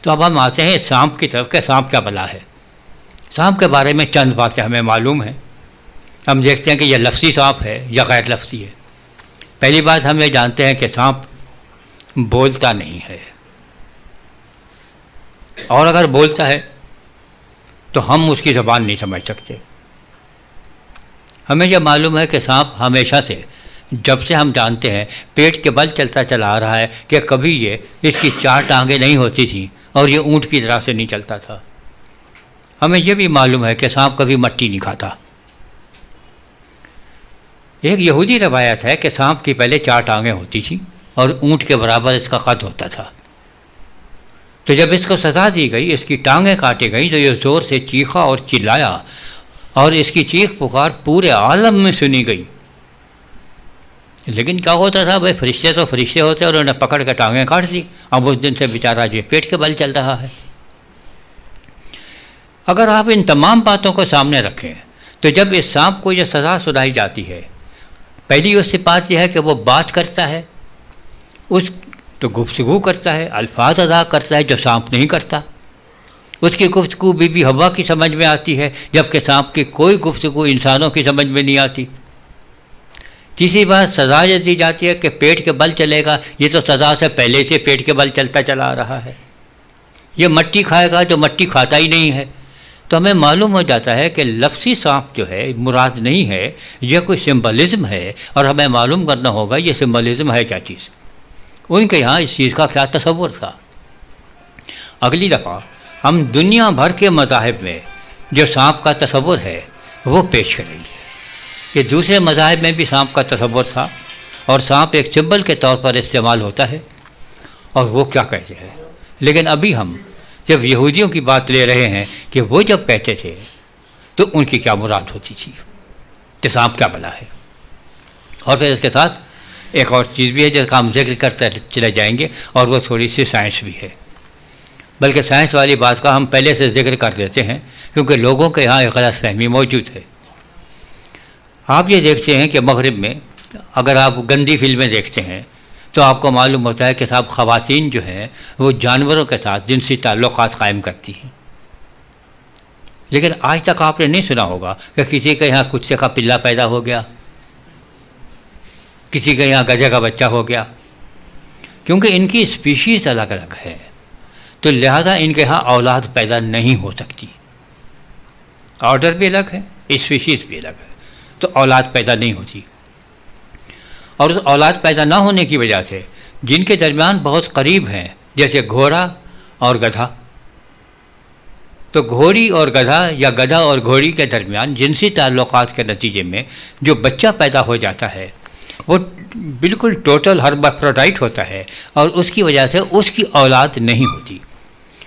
تو اب ہم آتے ہیں سانپ کی طرف کہ سانپ کیا بلا ہے. سانپ کے بارے میں چند باتیں ہمیں معلوم ہیں. ہم دیکھتے ہیں کہ یہ لفظی سانپ ہے یا غیر لفظی ہے. پہلی بات ہم یہ جانتے ہیں کہ سانپ بولتا نہیں ہے، اور اگر بولتا ہے تو ہم اس کی زبان نہیں سمجھ سکتے. ہمیں یہ معلوم ہے کہ سانپ ہمیشہ سے، جب سے ہم جانتے ہیں، پیٹ کے بل چلتا چلا آ رہا ہے کہ کبھی اس کی 4 ٹانگیں نہیں ہوتی تھیں اور یہ اونٹ کی طرح سے نہیں چلتا تھا. ہمیں یہ بھی معلوم ہے کہ سانپ کبھی مٹی نہیں کھاتا. ایک یہودی روایت ہے کہ سانپ کی پہلے 4 ٹانگیں ہوتی تھیں اور اونٹ کے برابر اس کا قد ہوتا تھا. تو جب اس کو سزا دی گئی، اس کی ٹانگیں کاٹی گئیں، تو یہ زور سے چیخا اور چلایا، اور اس کی چیخ پکار پورے عالم میں سنی گئی. لیکن کیا ہوتا تھا بھائی، فرشتے تو فرشتے ہوتے اور انہوں نے پکڑ کے ٹانگیں کاٹ دی. اب اس دن سے بیچارہ جو پیٹ کے بل چل رہا ہے. اگر آپ ان تمام باتوں کو سامنے رکھیں تو جب اس سانپ کو یہ سزا سنائی جاتی ہے، پہلی اس سے بات یہ ہے کہ وہ بات کرتا ہے، اس تو گفتگو کرتا ہے، الفاظ ادا کرتا ہے جو سانپ نہیں کرتا. اس کی گفتگو بی بی حوا کی سمجھ میں آتی ہے، جبکہ سانپ کی کوئی گفتگو انسانوں کی سمجھ میں نہیں آتی. تیسری بات سزا یہ دی جاتی ہے کہ پیٹ کے بل چلے گا. یہ تو سزا سے پہلے سے پیٹ کے بل چلتا چلا آ رہا ہے. یہ مٹی کھائے گا جو مٹی کھاتا ہی نہیں ہے. تو ہمیں معلوم ہو جاتا ہے کہ لفظی سانپ جو ہے مراد نہیں ہے، یہ کوئی سمبلزم ہے، اور ہمیں معلوم کرنا ہوگا یہ سمبلزم ہے کیا چیز. ان کے یہاں اس چیز کا کیا تصور تھا. اگلی دفعہ ہم دنیا بھر کے مذاہب میں جو سانپ کا تصور ہے وہ پیش کریں گے. یہ دوسرے مذاہب میں بھی سانپ کا تصور تھا، اور سانپ ایک سمبل کے طور پر استعمال ہوتا ہے، اور وہ کیا کہتے ہیں. لیکن ابھی ہم جب یہودیوں کی بات لے رہے ہیں کہ وہ جب کہتے تھے تو ان کی کیا مراد ہوتی تھی کہ سانپ کیا بلا ہے. اور پھر اس کے ساتھ ایک اور چیز بھی ہے جس کا ہم ذکر کرتے چلے جائیں گے، اور وہ تھوڑی سی سائنس بھی ہے. بلکہ سائنس والی بات کا ہم پہلے سے ذکر کر دیتے ہیں کیونکہ لوگوں کے یہاں ایک غلط فہمی موجود ہے. آپ یہ دیکھتے ہیں کہ مغرب میں اگر آپ گندی فلمیں دیکھتے ہیں تو آپ کو معلوم ہوتا ہے کہ صاحب خواتین جو ہیں وہ جانوروں کے ساتھ جنسی تعلقات قائم کرتی ہیں. لیکن آج تک آپ نے نہیں سنا ہوگا کہ کسی کے یہاں کتے کا پلا پیدا ہو گیا، کسی کے یہاں گدھے کا بچہ ہو گیا، کیونکہ ان کی اسپیشیز الگ الگ ہے. تو لہذا ان کے یہاں اولاد پیدا نہیں ہو سکتی. آرڈر بھی الگ ہے، اسپیشیز بھی الگ ہے، تو اولاد پیدا نہیں ہوتی. اور اس اولاد پیدا نہ ہونے کی وجہ سے جن کے درمیان بہت قریب ہیں، جیسے گھوڑا اور گدھا، تو گھوڑی اور گدھا یا گدھا اور گھوڑی کے درمیان جنسی تعلقات کے نتیجے میں جو بچہ پیدا ہو جاتا ہے وہ بالکل ٹوٹل ہرمافروڈائٹ ہوتا ہے، اور اس کی وجہ سے اس کی اولاد نہیں ہوتی.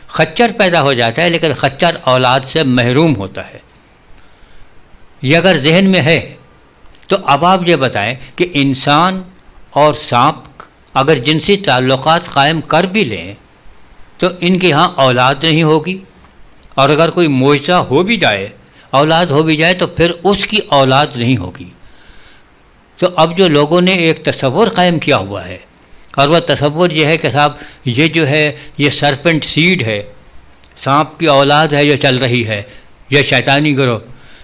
خچر پیدا ہو جاتا ہے لیکن خچر اولاد سے محروم ہوتا ہے. یہ اگر ذہن میں ہے تو اب آپ یہ بتائیں کہ انسان اور سانپ اگر جنسی تعلقات قائم کر بھی لیں تو ان کے ہاں اولاد نہیں ہوگی، اور اگر کوئی معجزہ ہو بھی جائے، اولاد ہو بھی جائے، تو پھر اس کی اولاد نہیں ہوگی. تو اب جو لوگوں نے ایک تصور قائم کیا ہوا ہے، اور وہ تصور یہ ہے کہ صاحب یہ جو ہے یہ سرپنٹ سیڈ ہے، سانپ کی اولاد ہے جو چل رہی ہے، یہ شیطانی گروہ.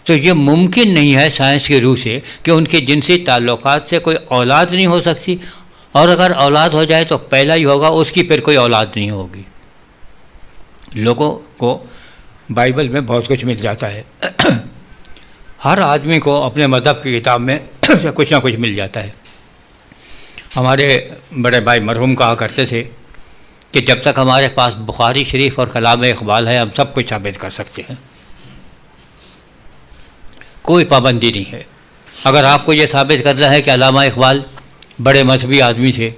تو یہ ممکن نہیں ہے سائنس کی روح سے کہ ان کے جنسی تعلقات سے کوئی اولاد نہیں ہو سکتی، اور اگر اولاد ہو جائے تو پہلا ہی ہوگا، اس کی پھر کوئی اولاد نہیں ہوگی. لوگوں کو بائبل میں بہت کچھ مل جاتا ہے. ہر آدمی کو اپنے مذہب کی کتاب میں سے کچھ نہ کچھ مل جاتا ہے. ہمارے بڑے بھائی مرحوم کہا کرتے تھے کہ جب تک ہمارے پاس بخاری شریف اور کلام اقبال ہے ہم سب کچھ ثابت کر سکتے ہیں، کوئی پابندی نہیں ہے. اگر آپ کو یہ ثابت کرنا ہے کہ علامہ اقبال بڑے مذہبی آدمی تھے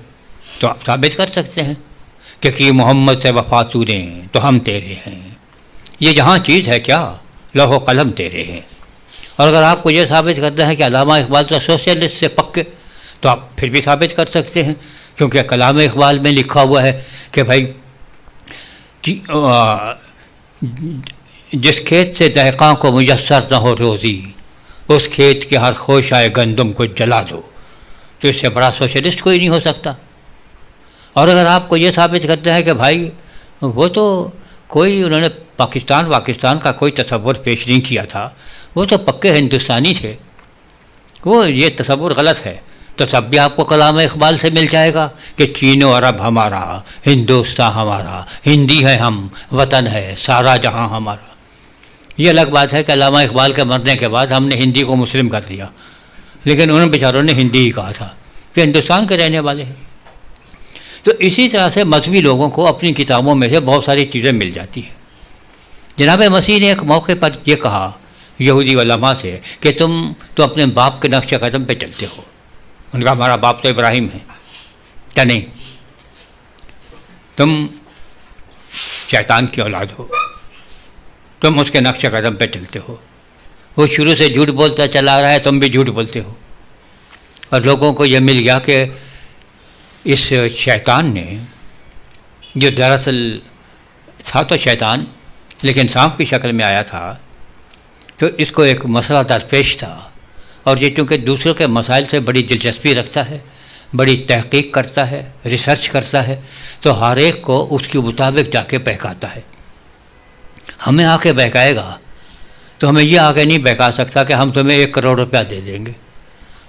تو آپ ثابت کر سکتے ہیں کہ محمد سے وفا تو نے تو ہم تیرے ہیں. یہ جہاں چیز ہے کیا، لوح و قلم تیرے ہیں. اور اگر آپ کو یہ ثابت کرنا ہے کہ علامہ اقبال تو سوشلسٹ سے پکے، تو آپ پھر بھی ثابت کر سکتے ہیں، کیونکہ کلام اقبال میں لکھا ہوا ہے کہ بھائی جس کھیت سے دہقاں کو میسر نہ ہو روزی، اس کھیت کے ہر خوشۂ گندم کو جلا دو. تو اس سے بڑا سوشلسٹ کوئی نہیں ہو سکتا. اور اگر آپ کو یہ ثابت کرنا ہے کہ بھائی وہ تو کوئی انہوں نے پاکستان کا کوئی تصور پیش نہیں کیا تھا، وہ تو پکے ہندوستانی تھے. وہ یہ تصور غلط ہے. تو تب بھی آپ کو کلام اقبال سے مل جائے گا کہ چین و عرب ہمارا، ہندوستان ہمارا، ہندی ہے ہم، وطن ہے سارا جہاں ہمارا. یہ الگ بات ہے کہ علامہ اقبال کے مرنے کے بعد ہم نے ہندی کو مسلم کر دیا، لیکن ان بیچاروں نے ہندی ہی کہا تھا کہ ہندوستان کے رہنے والے ہیں. تو اسی طرح سے مذہبی لوگوں کو اپنی کتابوں میں سے بہت ساری چیزیں مل جاتی ہیں. جناب مسیح نے ایک موقع پر یہ کہا یہودی علماء سے کہ تم تو اپنے باپ کے نقش قدم پہ چلتے ہو. ان کا ہمارا باپ تو ابراہیم ہے، کیا نہیں؟ تم شیطان کی اولاد ہو، تم اس کے نقش قدم پہ چلتے ہو. وہ شروع سے جھوٹ بولتا چلا رہا ہے، تم بھی جھوٹ بولتے ہو. اور لوگوں کو یہ مل گیا کہ اس شیطان نے، جو دراصل تھا تو شیطان لیکن سانپ کی شکل میں آیا تھا، تو اس کو ایک مسئلہ درپیش تھا. اور یہ چونکہ دوسروں کے مسائل سے بڑی دلچسپی رکھتا ہے، بڑی تحقیق کرتا ہے، ریسرچ کرتا ہے، تو ہر ایک کو اس کے مطابق جا کے بہکاتا ہے. ہمیں آ کے بہکائے گا تو ہمیں یہ آگے نہیں بہکا سکتا کہ ہم تمہیں 1 کروڑ روپیہ دے دیں گے.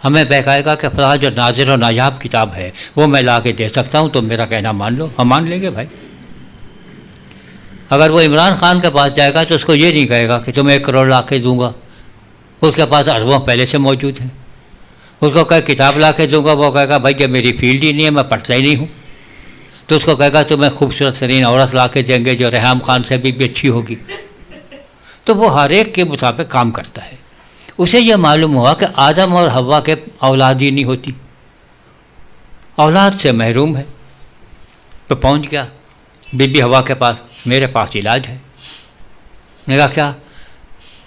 ہمیں بہکائے گا کہ فلاں جو نادر و نایاب کتاب ہے وہ میں لا کے دے سکتا ہوں، تم میرا کہنا مان لو. ہم مان لیں گے بھائی. اگر وہ عمران خان کے پاس جائے گا تو اس کو یہ نہیں کہے گا کہ تمہیں 1 کروڑ لا کے دوں گا، اس کے پاس اربوں پہلے سے موجود ہیں. اس کو کہے کتاب لا کے دوں گا، وہ کہے گا بھائی یہ میری فیلڈ ہی نہیں ہے، میں پڑھتا ہی نہیں ہوں. تو اس کو کہے گا تمہیں خوبصورت ترین عورت لا کے دیں گے جو ریحام خان سے بھی اچھی ہوگی. تو وہ ہر ایک کے مطابق کام کرتا ہے. اسے یہ معلوم ہوا کہ آدم اور حوا کے اولاد ہی نہیں ہوتی، اولاد سے محروم ہے. تو پہنچ گیا بی بی حوا کے پاس، میرے پاس علاج ہے. نے کہا کیا؟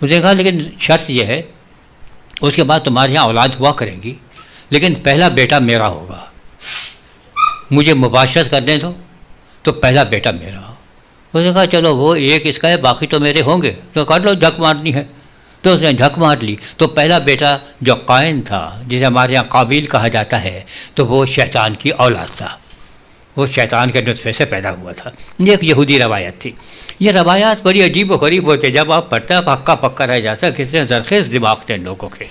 اس نے کہا لیکن شرط یہ ہے اس کے بعد تمہارے یہاں اولاد ہوا کریں گی، لیکن پہلا بیٹا میرا ہوگا. مجھے مباشرت کرنے دو تو پہلا بیٹا میرا ہو. اس نے کہا چلو وہ ایک اس کا ہے، باقی تو میرے ہوں گے. تو کر لو، جھک مارنی ہے. تو اس نے جھک مار لی. تو پہلا بیٹا جو قائن تھا، جسے ہمارے یہاں قابیل کہا جاتا ہے، تو وہ شیطان کی اولاد تھا، وہ شیطان کے نطفے سے پیدا ہوا تھا. یہ ایک یہودی روایت تھی. یہ روایات بڑی عجیب و غریب ہوتے، جب آپ پڑھتے ہیں پکا پکا رہ جاتا ہے کتنے زرخیز دماغ تھے لوگوں کے.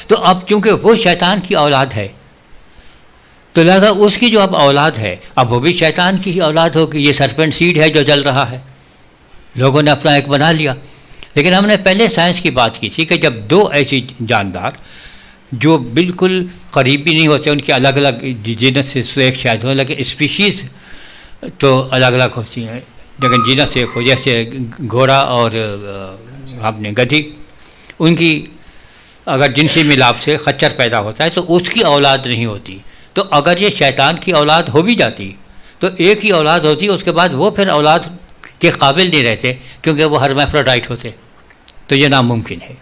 تو اب چونکہ وہ شیطان کی اولاد ہے تو لہذا اس کی جو اب اولاد ہے اب وہ بھی شیطان کی ہی اولاد ہوگی. یہ سرپنٹ سیڈ ہے جو جل رہا ہے، لوگوں نے اپنا ایک بنا لیا. لیکن ہم نے پہلے سائنس کی بات کی تھی کہ جب 2 ایسی جاندار جو بالکل قریبی نہیں ہوتے، ان کی الگ الگ جینس سے ایک شاید ہو، لیکن اسپیشیز تو الگ الگ ہوتی ہیں، لیکن جینس ایک ہو، جیسے گھوڑا اور اپنے گدھی، ان کی اگر جنسی ملاپ سے خچر پیدا ہوتا ہے تو اس کی اولاد نہیں ہوتی. تو اگر یہ شیطان کی اولاد ہو بھی جاتی تو ایک ہی اولاد ہوتی، اس کے بعد وہ پھر اولاد کے قابل نہیں رہتے کیونکہ وہ ہرمیفروڈائٹ ہوتے. تو یہ ناممکن ہے.